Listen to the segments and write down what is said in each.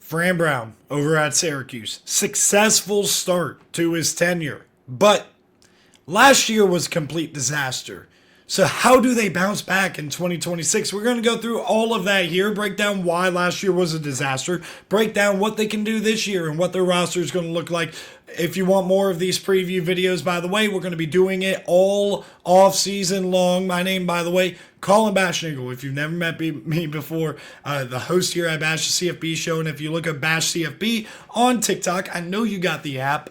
Fran Brown over at Syracuse. Successful start to his tenure. But last year was a complete disaster. So how do they bounce back in 2026? We're going to go through all of that here, break down why last year was a disaster, break down what they can do this year and what their roster is going to look like. If you want more of these preview videos, by the way, we're going to be doing it all off season long. My name, by the way, Colin Bashnigel. If you've never met me before, the host here at Bash the CFB Show. And if you look at Bash CFB on TikTok, I know you got the app.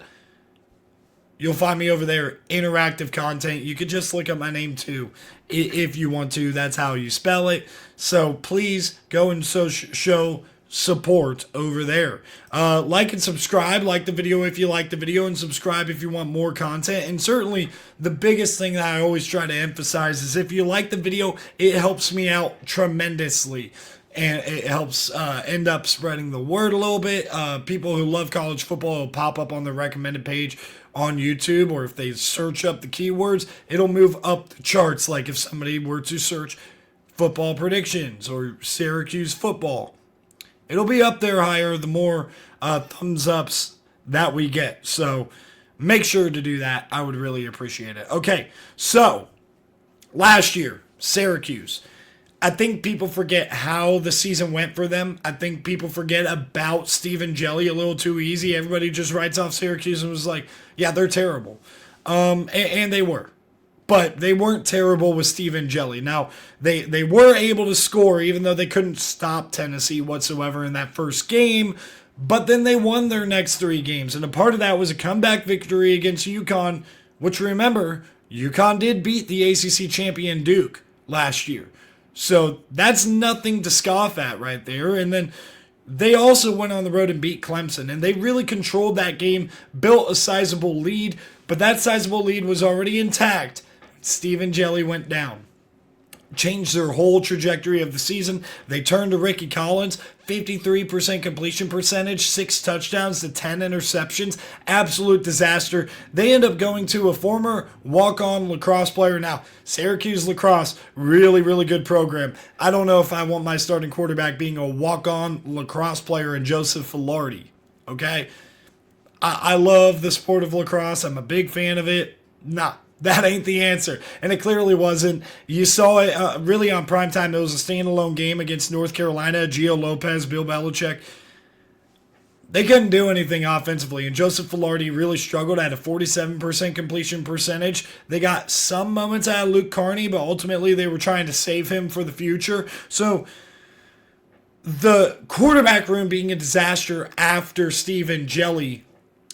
You'll find me over there, interactive content. You could just look up my name too if you want to. That's how you spell it. So please go and show support over there. Like and subscribe. Like the video if you like the video, and subscribe if you want more content. And certainly the biggest thing that I always try to emphasize is if you like the video, it helps me out tremendously. And it helps end up spreading the word a little bit. People who love college football will pop up on the recommended page on YouTube, or if they search up the keywords, it'll move up the charts. Like if somebody were to search football predictions or Syracuse football, it'll be up there higher the more thumbs ups that we get. So make sure to do that. I would really appreciate it. Okay, so last year, Syracuse. I think people forget how the season went for them. I think people forget about Stephen Jelly a little too easy. Everybody just writes off Syracuse and was like, yeah, they're terrible. And they were. But they weren't terrible with Stephen Jelly. Now, they were able to score even though they couldn't stop Tennessee whatsoever in that first game. But then they won their next 3 games. And a part of that was a comeback victory against UConn, which, remember, UConn did beat the ACC champion Duke last year. So that's nothing to scoff at right there. And then they also went on the road and beat Clemson. And they really controlled that game, built a sizable lead. But that sizable lead was already intact. Stephen Jelly went down. Changed their whole trajectory of the season. They turned to Ricky Collins, 53% completion percentage, 6 touchdowns to 10 interceptions. Absolute disaster. They end up going to a former walk-on lacrosse player. Now, Syracuse lacrosse, really, really good program. I don't know if I want my starting quarterback being a walk-on lacrosse player in Joseph Filardi. Okay? I love the sport of lacrosse. I'm a big fan of it. Nah. That ain't the answer. And it clearly wasn't. You saw it really on primetime. It was a standalone game against North Carolina. Gio Lopez, Bill Belichick. They couldn't do anything offensively. And Joseph Filardi really struggled at a 47% completion percentage. They got some moments out of Luke Carney, but ultimately they were trying to save him for the future. So the quarterback room being a disaster after Stephen Jelly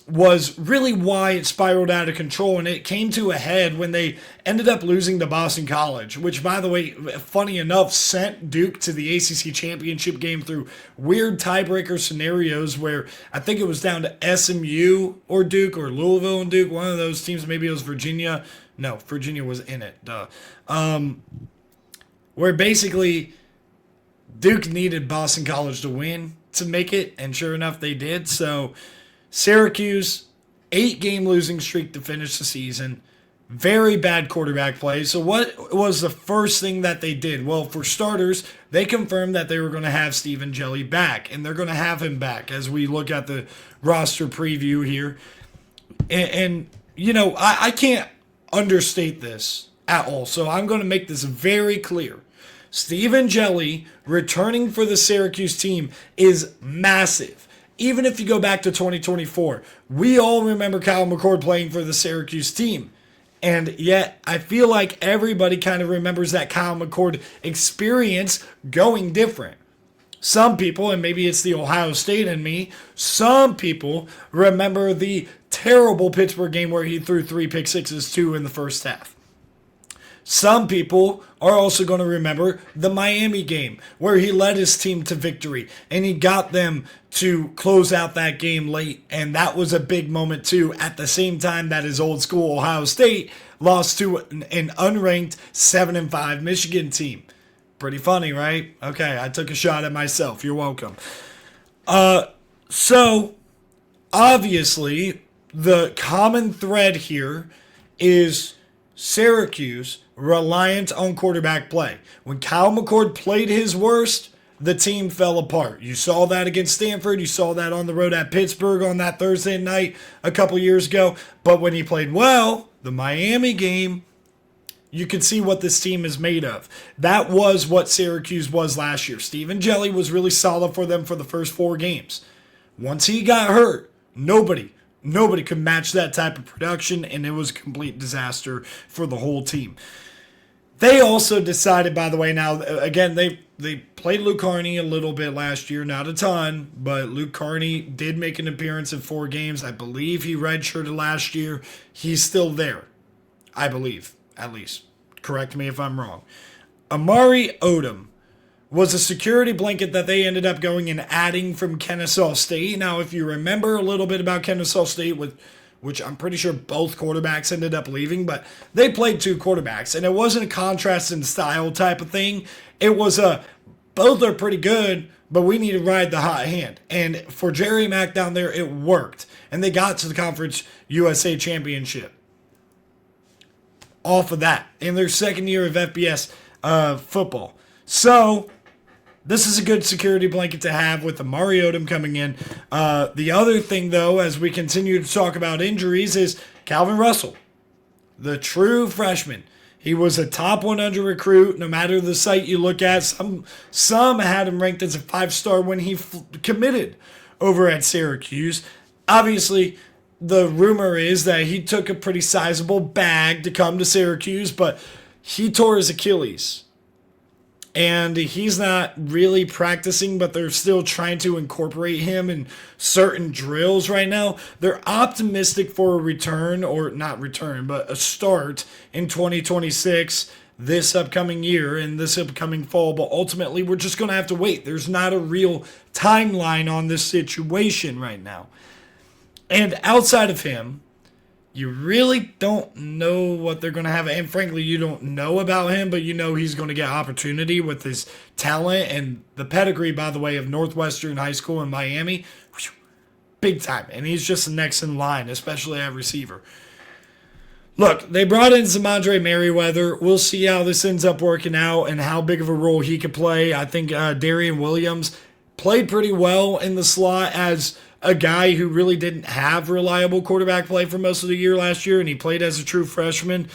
was really why it spiraled out of control, and it came to a head when they ended up losing to Boston College, which, by the way, funny enough, sent Duke to the ACC championship game through weird tiebreaker scenarios where I think it was down to SMU or Duke or Louisville and Duke, one of those teams. Maybe it was Virginia. No, Virginia was in it. Duh. Where basically Duke needed Boston College to win to make it, and sure enough, they did. So Syracuse, 8-game losing streak to finish the season. Very bad quarterback play. So what was the first thing that they did? Well, for starters, they confirmed that they were going to have Stephen Jelly back. And they're going to have him back as we look at the roster preview here. And you know, I can't understate this at all. So I'm going to make this very clear. Stephen Jelly returning for the Syracuse team is massive. Even if you go back to 2024, we all remember Kyle McCord playing for the Syracuse team. And yet, I feel like everybody kind of remembers that Kyle McCord experience going different. Some people, and maybe it's the Ohio State in me, some people remember the terrible Pittsburgh game where he threw 3 pick sixes, 2 in the first half. Some people are also going to remember the Miami game where he led his team to victory and he got them to close out that game late. And that was a big moment too. At the same time that his old school Ohio State lost to an unranked 7-5 Michigan team. Pretty funny, right? Okay, I took a shot at myself. You're welcome. So obviously the common thread here is Syracuse reliant on quarterback play. When Kyle McCord played his worst, the team fell apart. You saw that against Stanford. You saw that on the road at Pittsburgh on that Thursday night a couple years ago. But when he played well, the Miami game, you can see what this team is made of. That was what Syracuse was last year. Stephen Jelly was really solid for them for the first 4 games. Once he got hurt, nobody could match that type of production, and it was a complete disaster for the whole team. They also decided, by the way, now, again, they played Luke Carney a little bit last year, not a ton, but Luke Carney did make an appearance in 4 games. I believe he redshirted last year. He's still there, I believe, at least. Correct me if I'm wrong. Amari Odom was a security blanket that they ended up going and adding from Kennesaw State. Now, if you remember a little bit about Kennesaw State, which I'm pretty sure both quarterbacks ended up leaving, but they played 2 quarterbacks, and it wasn't a contrast in style type of thing. It was both are pretty good, but we need to ride the hot hand. And for Jerry Mack down there, it worked, and they got to the Conference USA Championship off of that in their second year of FBS football. So this is a good security blanket to have with Amari Odom coming in. The other thing, though, as we continue to talk about injuries, is Calvin Russell, the true freshman. He was a top 100 recruit, no matter the site you look at. Some had him ranked as a 5-star when he committed over at Syracuse. Obviously, the rumor is that he took a pretty sizable bag to come to Syracuse, but he tore his Achilles. And he's not really practicing, but they're still trying to incorporate him in certain drills right now. They're optimistic for a return, or not return, but a start in 2026, this upcoming year and this upcoming fall. But ultimately, we're just going to have to wait. There's not a real timeline on this situation right now. And outside of him, you really don't know what they're going to have. And frankly, you don't know about him, but you know he's going to get opportunity with his talent and the pedigree, by the way, of Northwestern High School in Miami. Big time. And he's just the next in line, especially at receiver. Look, they brought in Zamondre Merriweather. We'll see how this ends up working out and how big of a role he could play. I think Darian Williams played pretty well in the slot as a guy who really didn't have reliable quarterback play for most of the year last year, and he played as a true freshman.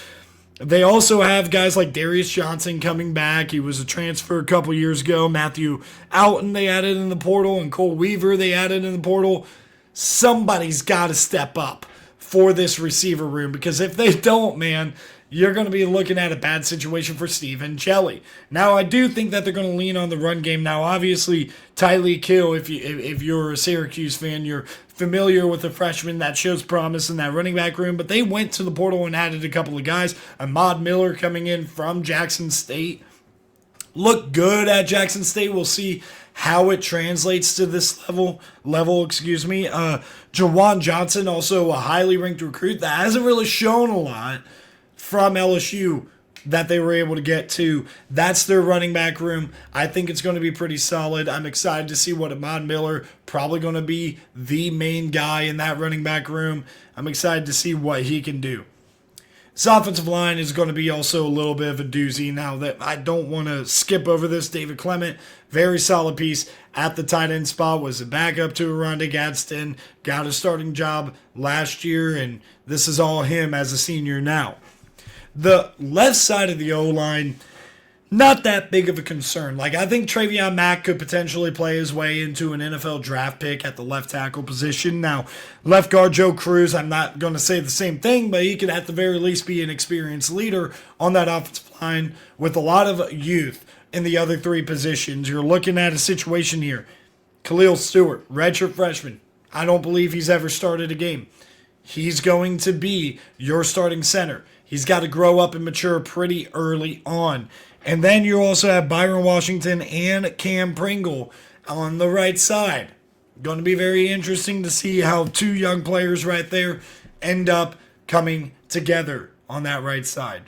They also have guys like Darius Johnson coming back. He was a transfer a couple years ago. Matthew Alton they added in the portal, and Cole Weaver they added in the portal. Somebody's got to step up for this receiver room, because if they don't, man, you're going to be looking at a bad situation for Stephen Jelly. Now, I do think that they're going to lean on the run game. Now, obviously, Tyreek Hill, if you're a Syracuse fan, you're familiar with the freshman that shows promise in that running back room. But they went to the portal and added a couple of guys. Ahmad Miller coming in from Jackson State. Looked good at Jackson State. We'll see how it translates to this level. Jawan Johnson, also a highly ranked recruit that hasn't really shown a lot from LSU that they were able to get to. That's their running back room. I think it's going to be pretty solid. I'm excited to see what Ahmad Miller, probably going to be the main guy in that running back room. I'm excited to see what he can do. This offensive line is going to be also a little bit of a doozy. Now that I don't want to skip over this, David Clement, very solid piece at the tight end spot, was a backup to Aronde Gadsden, got a starting job last year, and this is all him as a senior now. The left side of the O-line, not that big of a concern. Like, I think Travion Mack could potentially play his way into an NFL draft pick at the left tackle position. Now, left guard Joe Cruz, I'm not going to say the same thing, but he could at the very least be an experienced leader on that offensive line with a lot of youth in the other 3 positions. You're looking at a situation here. Khalil Stewart, redshirt freshman. I don't believe he's ever started a game. He's going to be your starting center. He's got to grow up and mature pretty early on. And then you also have Byron Washington and Cam Pringle on the right side. Going to be very interesting to see how 2 young players right there end up coming together on that right side.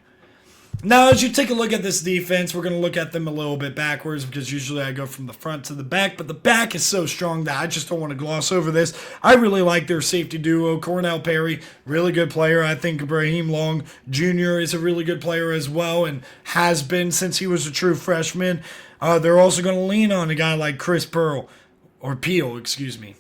Now, as you take a look at this defense, we're going to look at them a little bit backwards, because usually I go from the front to the back, but the back is so strong that I just don't want to gloss over this. I really like their safety duo. Cornell Perry, really good player. I think Ibrahim Long Jr. is a really good player as well, and has been since he was a true freshman. They're also going to lean on a guy like Chris Pearl, or Peel, excuse me.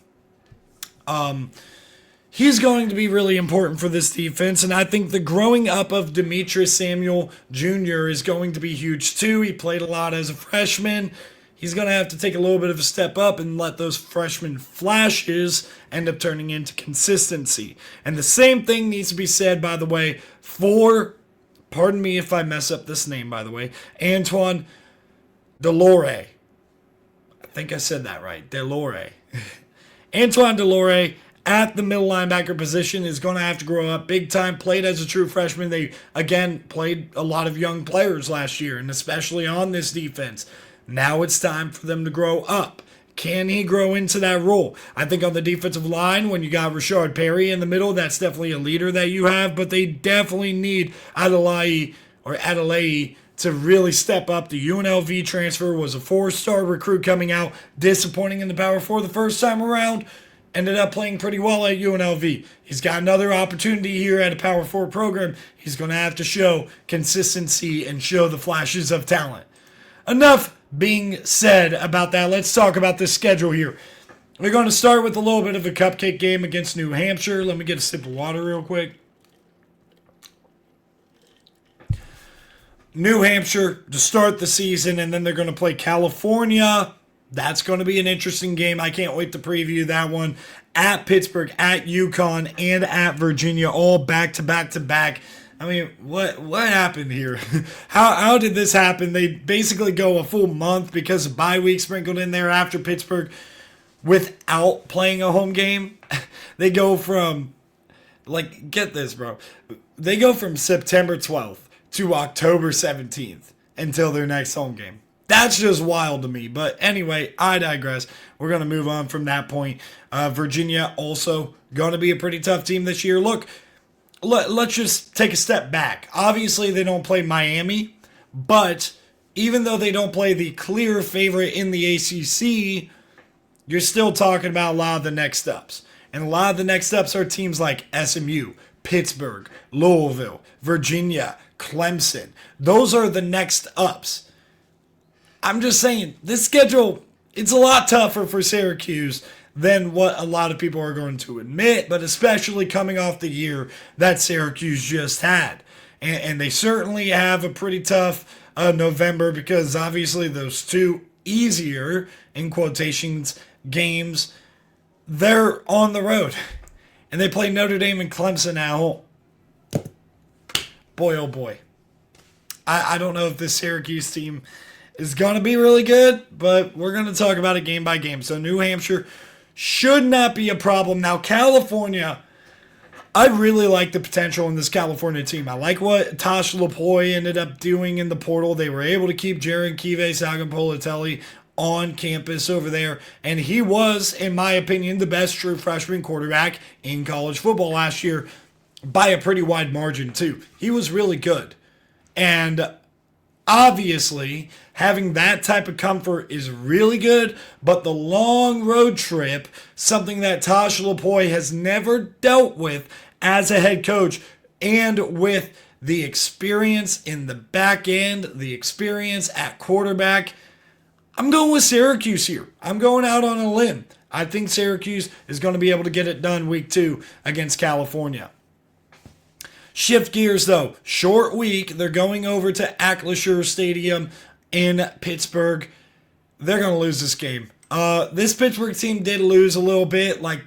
He's going to be really important for this defense, and I think the growing up of Demetrius Samuel Jr. is going to be huge too. He played a lot as a freshman. He's going to have to take a little bit of a step up and let those freshman flashes end up turning into consistency. And the same thing needs to be said, by the way, for, pardon me if I mess up this name, by the way, Antoine Delore. I think I said that right. Delore. Antoine Delore at the middle linebacker position is going to have to grow up big time. Played as a true freshman. They, again, played a lot of young players last year, and especially on this defense. Now it's time for them to grow up. Can he grow into that role? I think on the defensive line, when you got Rashard Perry in the middle, that's definitely a leader that you have, but they definitely need Adelaide to really step up. The UNLV transfer was a 4-star recruit coming out, disappointing in the Power 4 the first time around. Ended up playing pretty well at UNLV. He's got another opportunity here at a Power 4 program. He's going to have to show consistency and show the flashes of talent. Enough being said about that. Let's talk about this schedule here. We're going to start with a little bit of a cupcake game against New Hampshire. Let me get a sip of water real quick. New Hampshire to start the season, and then they're going to play California. That's going to be an interesting game. I can't wait to preview that one. At Pittsburgh, at UConn, and at Virginia, all back to back to back. I mean, what happened here? How did this happen? They basically go a full month because of bye week sprinkled in there after Pittsburgh without playing a home game. They go from, get this, bro. They go from September 12th to October 17th until their next home game. That's just wild to me. But anyway, I digress. We're going to move on from that point. Virginia also going to be a pretty tough team this year. Look, let's just take a step back. Obviously, they don't play Miami. But even though they don't play the clear favorite in the ACC, you're still talking about a lot of the next ups. And a lot of the next ups are teams like SMU, Pittsburgh, Louisville, Virginia, Clemson. Those are the next ups. I'm just saying, this schedule, it's a lot tougher for Syracuse than what a lot of people are going to admit, but especially coming off the year that Syracuse just had. And they certainly have a pretty tough November because obviously those two easier, in quotations, games, they're on the road. And they play Notre Dame and Clemson at home. Boy, oh boy. I don't know if this Syracuse team is going to be really good, but we're going to talk about it game by game. So New Hampshire should not be a problem. Now, California, I really like the potential in this California team. I like what Tosh Lupoi ended up doing in the portal. They were able to keep Jaron Sagapolitelli on campus over there, and he was, in my opinion, the best true freshman quarterback in college football last year by a pretty wide margin, too. He was really good. And obviously, having that type of comfort is really good, but the long road trip, something that Tosh Lupoi has never dealt with as a head coach, and with the experience in the back end, the experience at quarterback, I'm going with Syracuse here. I'm going out on a limb. I think Syracuse is going to be able to get it done week 2 against California. Shift gears, though. Short week. They're going over to Acrisure Stadium in Pittsburgh. They're going to lose this game. This Pittsburgh team did lose a little bit. Like,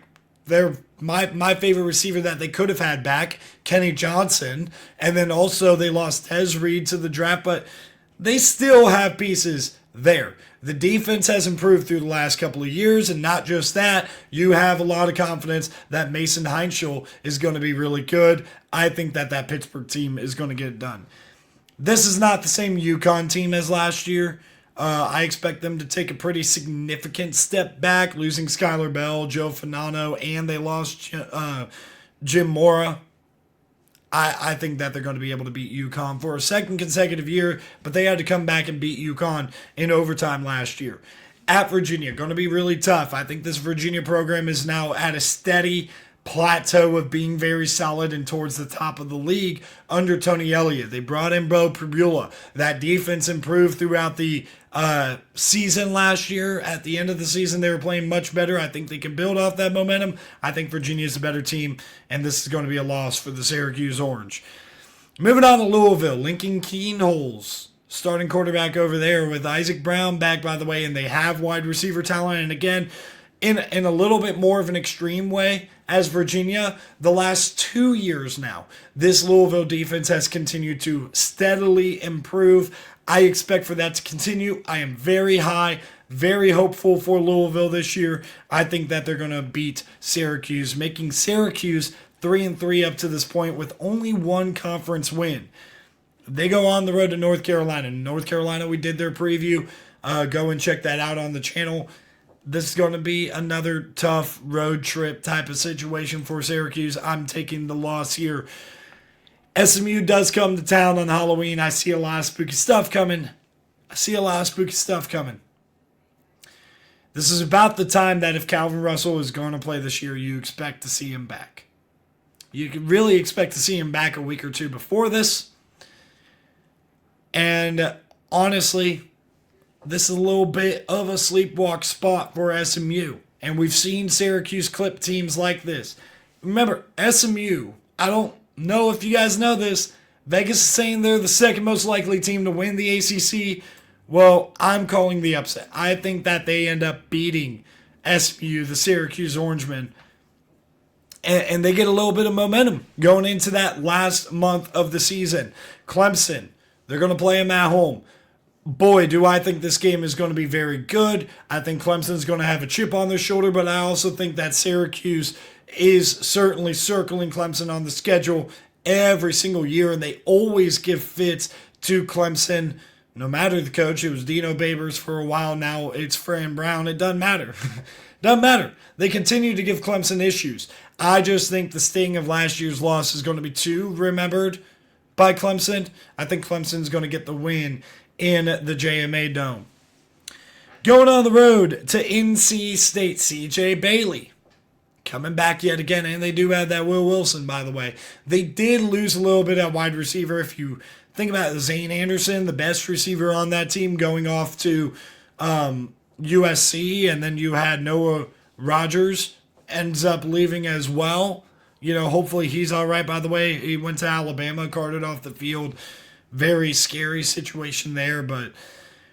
they're my favorite receiver that they could have had back, Kenny Johnson. And then also they lost Tez Reed to the draft, but they still have pieces there. The defense has improved through the last couple of years, and not just that, you have a lot of confidence that Mason Heinschel is going to be really good. I think that Pittsburgh team is going to get it done. This is not the same UConn team as last year. I expect them to take a pretty significant step back, losing Skylar Bell, Joe Finano, and they lost Jim Mora. I think that they're going to be able to beat UConn for a second consecutive year, but they had to come back and beat UConn in overtime last year. At Virginia, going to be really tough. I think this Virginia program is now at a steady plateau of being very solid and towards the top of the league under Tony Elliott. They brought in Bo Pribula. That defense improved throughout the season last year. At the end of the season, they were playing much better. I think they can build off that momentum. I think Virginia is a better team, and this is going to be a loss for the Syracuse Orange. Moving on to Louisville, Lincoln Keenholz, starting quarterback over there with Isaac Brown back, by the way, and they have wide receiver talent. And again, in a little bit more of an extreme way as Virginia, the last 2 years now, this Louisville defense has continued to steadily improve. I expect for that to continue. I am very high, very hopeful for Louisville this year. I think that they're going to beat Syracuse, making Syracuse 3-3 up to this point with only one conference win. They go on the road to North Carolina. North Carolina, we did their preview. Go and check that out on the channel. This is going to be another tough road trip type of situation for Syracuse. I'm taking the loss here. SMU does come to town on Halloween. I see a lot of spooky stuff coming. This is about the time that if Calvin Russell is going to play this year, you expect to see him back. You can really expect to see him back a week or two before this. And honestly, this is a little bit of a sleepwalk spot for SMU. And we've seen Syracuse clip teams like this. Remember, SMU, I don't know if you guys know this, Vegas is saying they're the second most likely team to win the ACC. Well, I'm calling the upset. I think that they end up beating SMU, the Syracuse Orangemen. And they get a little bit of momentum going into that last month of the season. Clemson, they're going to play them at home. Boy, do I think this game is going to be very good. I think Clemson's going to have a chip on their shoulder, but I also think that Syracuse is certainly circling Clemson on the schedule every single year, and they always give fits to Clemson. No matter the coach, it was Dino Babers for a while. Now it's Fran Brown. It doesn't matter. Doesn't matter. They continue to give Clemson issues. I just think the sting of last year's loss is going to be too remembered by Clemson. I think Clemson's going to get the win in the JMA Dome. Going on the road to NC State, CJ Bailey coming back yet again, and they do have that Will Wilson, by the way. They did lose a little bit at wide receiver. If you think about Zane Anderson, the best receiver on that team, going off to USC, and then you had Noah Rogers ends up leaving as well. You know, hopefully he's all right. By the way, he went to Alabama, carted off the field. Very scary situation there, but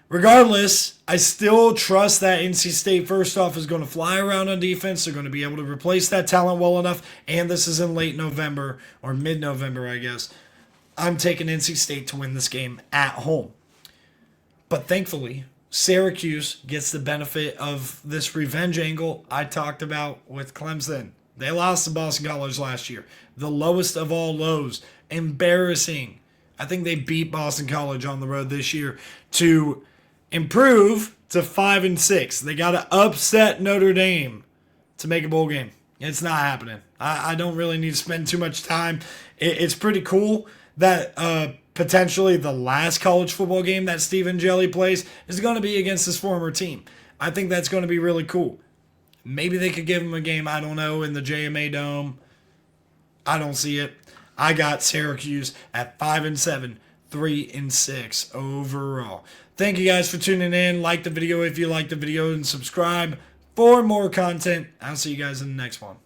regardless, I still trust that NC State, first off, is going to fly around on defense. They're going to be able to replace that talent well enough, and this is in late November, or mid-November, I guess. I'm taking NC State to win this game at home. But thankfully, Syracuse gets the benefit of this revenge angle I talked about with Clemson. They lost to Boston College last year. The lowest of all lows. Embarrassing. I think they beat Boston College on the road this year to improve to 5-6. They got to upset Notre Dame to make a bowl game. It's not happening. I don't really need to spend too much time. It's pretty cool that potentially the last college football game that Stephen Jelly plays is going to be against his former team. I think that's going to be really cool. Maybe they could give him a game, I don't know, in the JMA Dome. I don't see it. I got Syracuse at 5-7, 3-6 overall. Thank you guys for tuning in. Like the video if you like the video, and subscribe for more content. I'll see you guys in the next one.